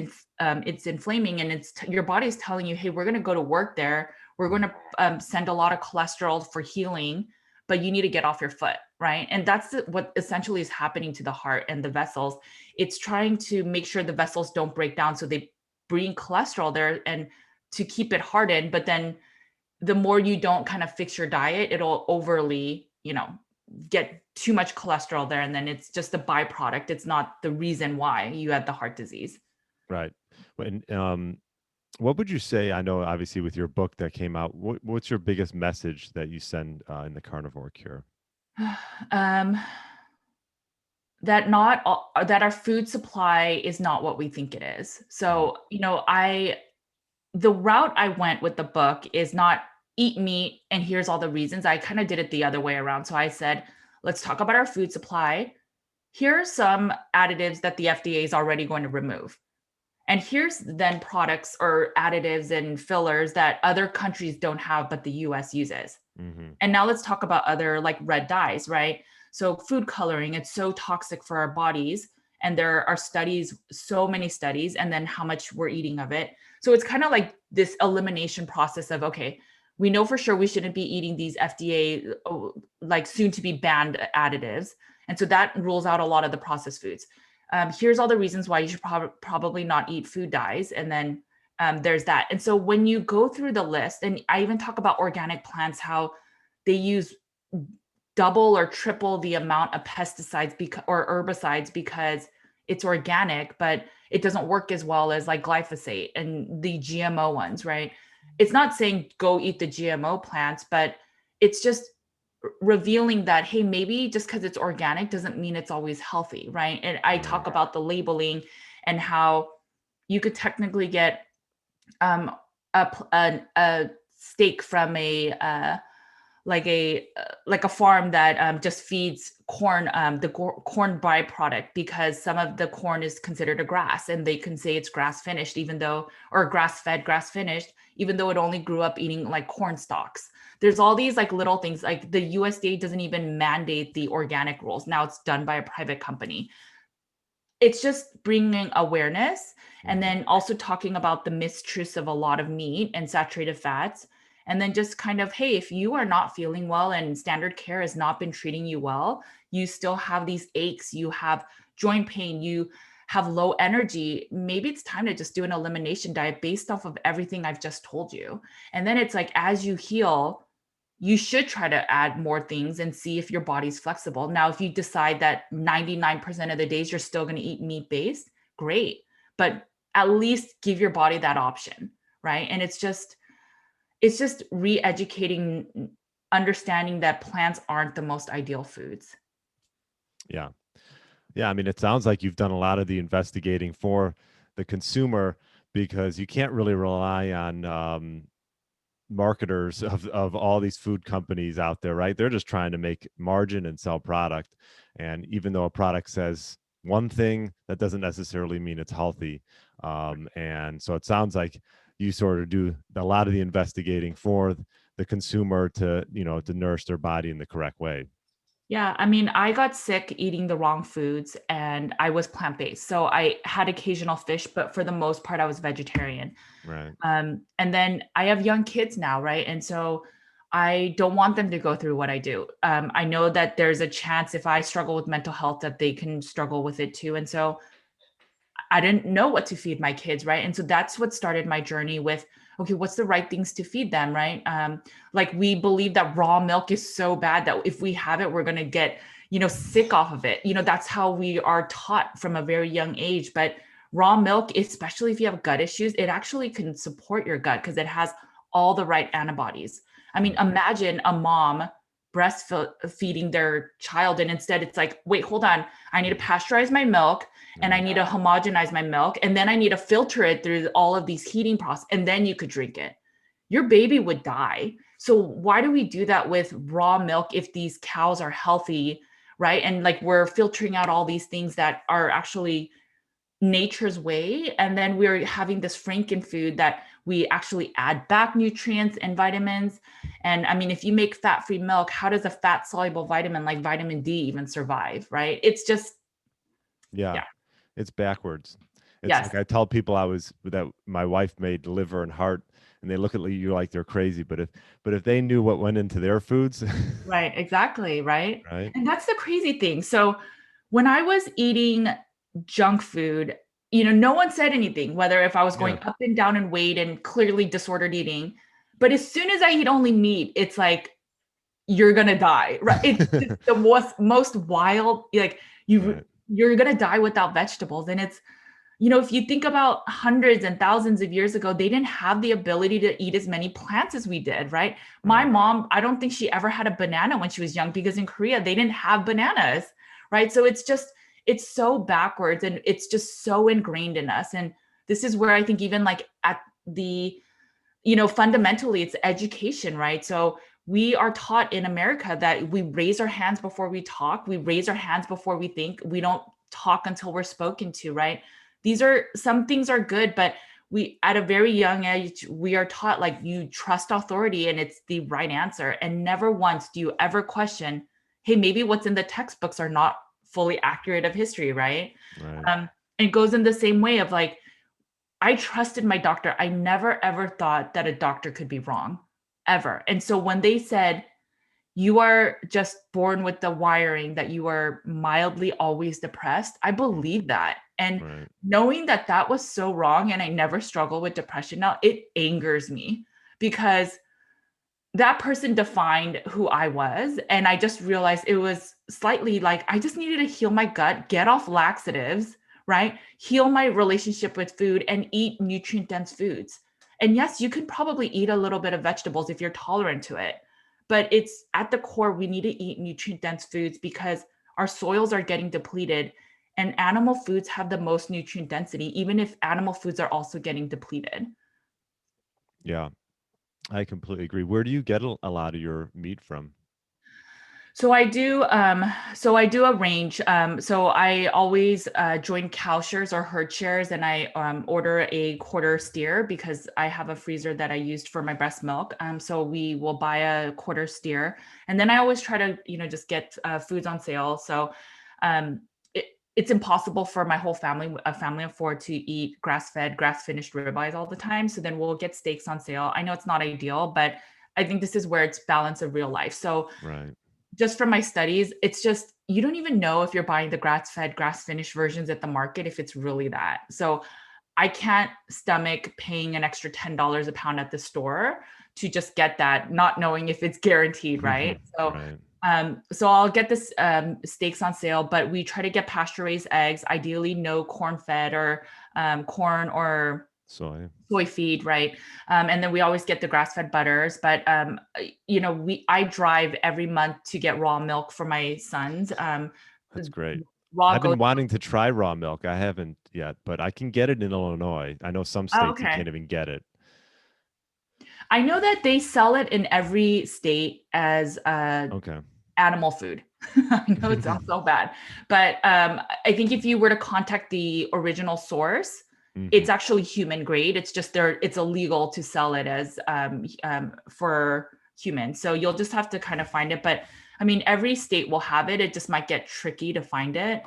inflaming, and your body's telling you, hey, we're going to go to work there. We're going to send a lot of cholesterol for healing, but you need to get off your foot, right? And that's what essentially is happening to the heart and the vessels. It's trying to make sure the vessels don't break down, so they bring cholesterol there and to keep it hardened. But then the more you don't kind of fix your diet, it'll overly, get too much cholesterol there. And then it's just a byproduct. It's not the reason why you had the heart disease. Right. And what would you say? I know obviously with your book that came out, what's your biggest message that you send in the Carnivore Cure? That that our food supply is not what we think it is. So, the route I went with the book is not eat meat and here's all the reasons. I kind of did it the other way around. So I said, let's talk about our food supply. Here are some additives that the FDA is already going to remove. And here's then products or additives and fillers that other countries don't have, but the US uses. And now let's talk about other like red dyes, right? So food coloring, it's so toxic for our bodies. And there are so many studies, and then how much we're eating of it. So it's kind of like this elimination process of, okay, we know for sure we shouldn't be eating these FDA, like soon to be banned additives. And so that rules out a lot of the processed foods. Here's all the reasons why you should probably not eat food dyes. And then there's that. And so when you go through the list, and I even talk about organic plants, how they use double or triple the amount of pesticides or herbicides because it's organic, but it doesn't work as well as like glyphosate and the GMO ones, right? It's not saying go eat the GMO plants, but it's just revealing that, hey, maybe just because it's organic doesn't mean it's always healthy, right? And I talk about the labeling and how you could technically get a steak from like a farm that just feeds corn, the corn byproduct, because some of the corn is considered a grass, and they can say it's grass finished, or grass fed, grass finished, even though it only grew up eating like corn stalks. There's all these like little things, like the USDA doesn't even mandate the organic rules. Now it's done by a private company. It's just bringing awareness, and then also talking about the mistruths of a lot of meat and saturated fats. And then just kind of, hey, if you are not feeling well and standard care has not been treating you well, you still have these aches, you have joint pain, you have low energy, maybe it's time to just do an elimination diet based off of everything I've just told you. And then it's like, as you heal, you should try to add more things and see if your body's flexible. Now, if you decide that 99% of the days you're still going to eat meat based, great. But at least give your body that option, right? And it's just re-educating, understanding that plants aren't the most ideal foods. Yeah. Yeah. I mean, it sounds like you've done a lot of the investigating for the consumer because you can't really rely on marketers of all these food companies out there, right? They're just trying to make margin and sell product. And even though a product says one thing, that doesn't necessarily mean it's healthy. And so it sounds like you sort of do a lot of the investigating for the consumer to, to nourish their body in the correct way. Yeah, I mean, I got sick eating the wrong foods and I was plant-based. So I had occasional fish, but for the most part, I was vegetarian. Right. And then I have young kids now, right? And so I don't want them to go through what I do. I know that there's a chance if I struggle with mental health that they can struggle with it too. And so I didn't know what to feed my kids, right? And so that's what started my journey with, okay, what's the right things to feed them, right? Like we believe that raw milk is so bad that if we have it, we're going to get, sick off of it. That's how we are taught from a very young age. But raw milk, especially if you have gut issues, it actually can support your gut because it has all the right antibodies. I mean, imagine a mom breastfeeding their child and instead it's like, wait, hold on, I need to pasteurize my milk and I need to homogenize my milk and then I need to filter it through all of these heating process and then you could drink it. Your baby would die. So why do we do that with raw milk if these cows are healthy, right? And like we're filtering out all these things that are actually nature's way, and then we're having this franken food that we actually add back nutrients and vitamins. And I mean, if you make fat-free milk, how does a fat soluble vitamin like vitamin D even survive, right? It's just, Yeah. yeah. It's backwards. It's Yes. like I tell people that my wife made liver and heart, and they look at you like they're crazy. But if they knew what went into their foods, Right, exactly, right? right? And that's the crazy thing. So when I was eating junk food, no one said anything, whether if I was Yeah. going up and down in weight and clearly disordered eating. But as soon as I eat only meat, it's like you're gonna die, right? It's just the most wild, like Right. you're gonna die without vegetables. And it's, if you think about hundreds and thousands of years ago, they didn't have the ability to eat as many plants as we did, right? My Right. mom, I don't think she ever had a banana when she was young because in Korea, they didn't have bananas, right? So it's so backwards and it's just so ingrained in us. And this is where I think even like at the, fundamentally it's education, right? So we are taught in America that we raise our hands before we talk, we raise our hands before we think, we don't talk until we're spoken to, right? These are some things are good, but we at a very young age, we are taught like you trust authority and it's the right answer. And never once do you ever question, hey, maybe what's in the textbooks are not fully accurate of history, right? Right. And it goes in the same way of like, I trusted my doctor. I never ever thought that a doctor could be wrong, ever. And so when they said, you are just born with the wiring that you are mildly always depressed, I believe that. And Right. knowing that that was so wrong and I never struggle with depression now, it angers me because that person defined who I was. And I just realized it was slightly like I just needed to heal my gut, get off laxatives, right? Heal my relationship with food and eat nutrient dense foods. And yes, you can probably eat a little bit of vegetables if you're tolerant to it. But it's at the core, we need to eat nutrient dense foods because our soils are getting depleted and animal foods have the most nutrient density, even if animal foods are also getting depleted. Yeah. I completely agree. Where do you get a lot of your meat from? So I do a range. So I always join cow shares or herd shares and I order a quarter steer because I have a freezer that I used for my breast milk. So we will buy a quarter steer and then I always try to, just get foods on sale. So um, it's impossible for my whole family, a family of four, to eat grass-fed, grass-finished ribeyes all the time. So then we'll get steaks on sale. I know it's not ideal, but I think this is where it's balance of real life. So Right. just from my studies, it's just you don't even know if you're buying the grass-fed, grass-finished versions at the market if it's really that. So I can't stomach paying an extra $10 a pound at the store to just get that, not knowing if it's guaranteed, right? So Right. so I'll get this steaks on sale, but we try to get pasture raised eggs, ideally no corn fed or corn or Soy. soy feed, right? And then we always get the grass fed butters. But I drive every month to get raw milk for my sons. That's great. Raw I've been goat. wanting to try raw milk. I haven't yet, but I can get it in Illinois. I know some Oh, states you okay. can't even get it. I know that they sell it in every state as Okay. animal food. I know it sounds so bad, but I think if you were to contact the original source, Hmm. it's actually human grade. It's just it's illegal to sell it as for humans. So you'll just have to kind of find it. But I mean, every state will have it. It just might get tricky to find it.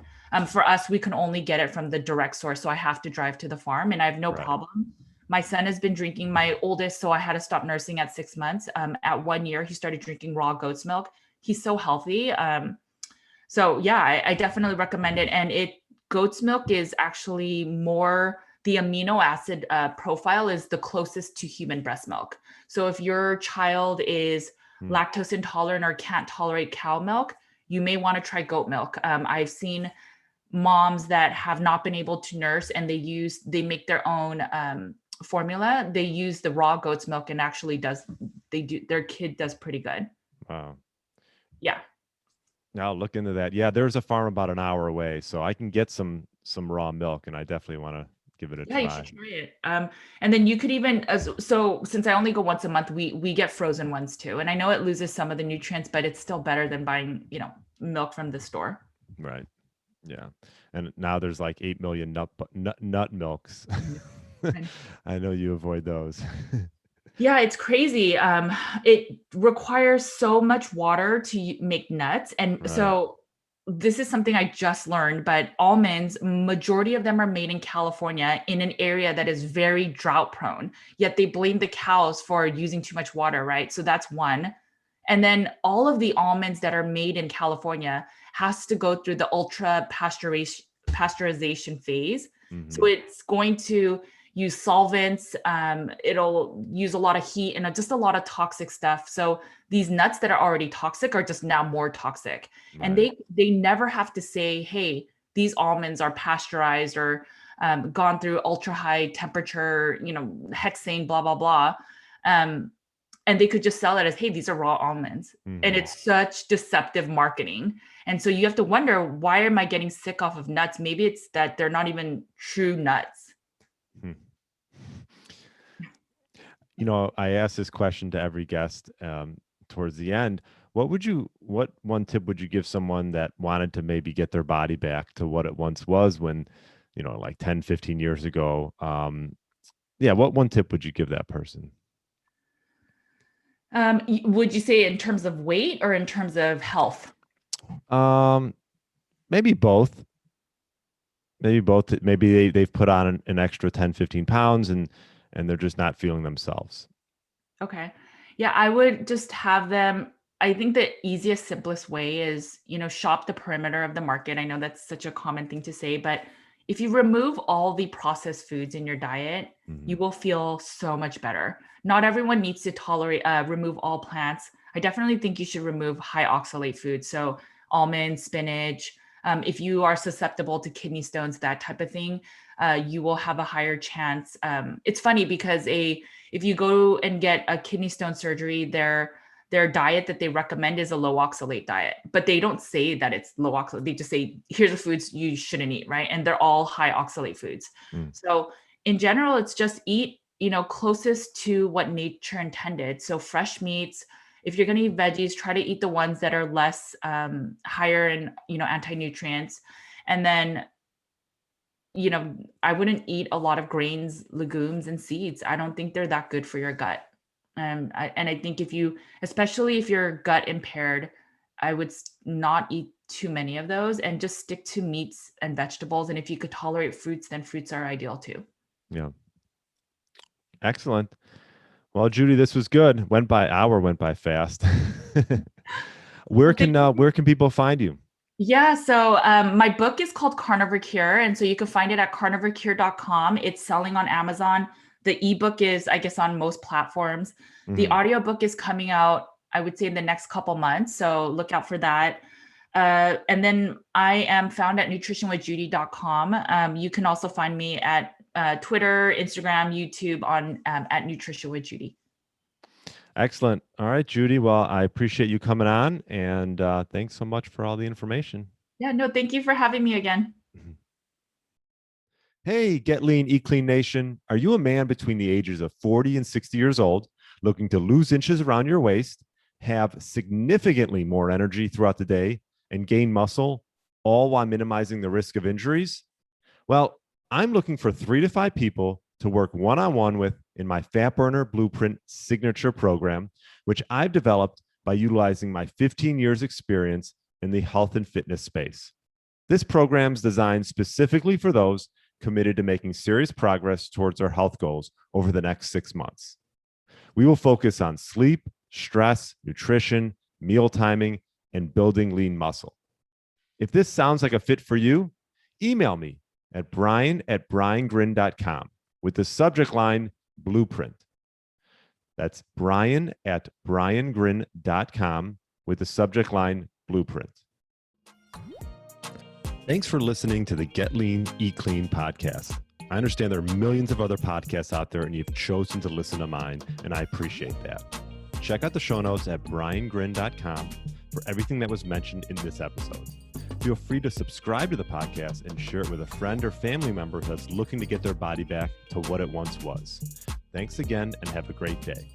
For us, we can only get it from the direct source. So I have to drive to the farm, and I have no Right. problem. My son has been drinking, my oldest, so I had to stop nursing at 6 months. At 1 year, he started drinking raw goat's milk. He's so healthy. So yeah, I definitely recommend it. And goat's milk is actually more, the amino acid profile is the closest to human breast milk. So if your child is Hmm. lactose intolerant or can't tolerate cow milk, you may want to try goat milk. I've seen moms that have not been able to nurse and they make their own formula. They use the raw goat's milk and actually their kid does pretty good. Wow. Yeah. Now look into that. Yeah, there's a farm about an hour away, so I can get some raw milk, and I definitely want to give it a Yeah, you should try. try it. And then you could even, so since I only go once a month, we get frozen ones too. And I know it loses some of the nutrients, but it's still better than buying, milk from the store. Right. Yeah. And now there's like 8 million nut milks. And I know you avoid those. yeah, it's crazy. It requires so much water to make nuts. And Right. so this is something I just learned, but almonds, majority of them are made in California in an area that is very drought prone. Yet they blame the cows for using too much water, right? So that's one. And then all of the almonds that are made in California has to go through the ultra pasteurization phase. So Hmm. it's going to use solvents. It'll use a lot of heat and just a lot of toxic stuff. So these nuts that are already toxic are just now more toxic. And Right. they never have to say, hey, these almonds are pasteurized or gone through ultra high temperature, hexane, blah, blah, blah. Um, and they could just sell it as, hey, these are raw almonds. And Hmm. it's such deceptive marketing. And so you have to wonder, why am I getting sick off of nuts? Maybe it's that they're not even true nuts. Hmm. I ask this question to every guest towards the end. What one tip would you give someone that wanted to maybe get their body back to what it once was when, like 10, 15 years ago? Yeah, what one tip would you give that person? Would you say in terms of weight or in terms of health? Um, Maybe both. Maybe both. Maybe they've put on an extra 10, 15 pounds and they're just not feeling themselves. Okay. Yeah, I would just have them. I think the easiest, simplest way is, shop the perimeter of the market. I know that's such a common thing to say, but if you remove all the processed foods in your diet, Hmm. you will feel so much better. Not everyone needs to remove all plants. I definitely think you should remove high oxalate foods. So almonds, spinach. If you are susceptible to kidney stones, that type of thing, you will have a higher chance. It's funny because if you go and get a kidney stone surgery, their diet that they recommend is a low oxalate diet, but they don't say that it's low oxalate. They just say, here's the foods you shouldn't eat, right? And they're all high oxalate foods. Mm. So in general, it's just eat, closest to what nature intended. So fresh meats. If you're going to eat veggies, try to eat the ones that are less higher in, anti-nutrients. And then I wouldn't eat a lot of grains, legumes, and seeds. I don't think they're that good for your gut. And I think especially if you're gut impaired, I would not eat too many of those and just stick to meats and vegetables. And if you could tolerate fruits, then fruits are ideal too. Yeah. Excellent. Well, Judy, this was good. Went by fast. Where Thank you. where can people find you? Yeah, so my book is called Carnivore Cure, and so you can find it at carnivorecure.com. It's selling on Amazon. The ebook is, I guess, on most platforms. The Mhm. audiobook is coming out, I would say, in the next couple months, so look out for that. And then I am found at nutritionwithjudy.com. You can also find me at Twitter, Instagram, YouTube on at Nutrition with Judy. Excellent. All right, Judy. Well, I appreciate you coming on, and thanks so much for all the information. Yeah, no, thank you for having me again. Mhm. Hey, Get Lean, Eat Clean Nation. Are you a man between the ages of 40 and 60 years old looking to lose inches around your waist, have significantly more energy throughout the day, and gain muscle, all while minimizing the risk of injuries? Well, I'm looking for 3 to 5 people to work one on one with in my Fat Burner Blueprint signature program, which I've developed by utilizing my 15 years experience in the health and fitness space. This program is designed specifically for those committed to making serious progress towards our health goals over the next 6 months. We will focus on sleep, stress, nutrition, meal timing, and building lean muscle. If this sounds like a fit for you, email me at brian@briangrin.com with the subject line Blueprint. That's brian@briangrin.com with the subject line Blueprint. Thanks for listening to the Get Lean, Eat Clean podcast. I understand there are millions of other podcasts out there, and you've chosen to listen to mine, and I appreciate that. Check out the show notes at briangrin.com for everything that was mentioned in this episode. Feel free to subscribe to the podcast and share it with a friend or family member that's looking to get their body back to what it once was. Thanks again, and have a great day.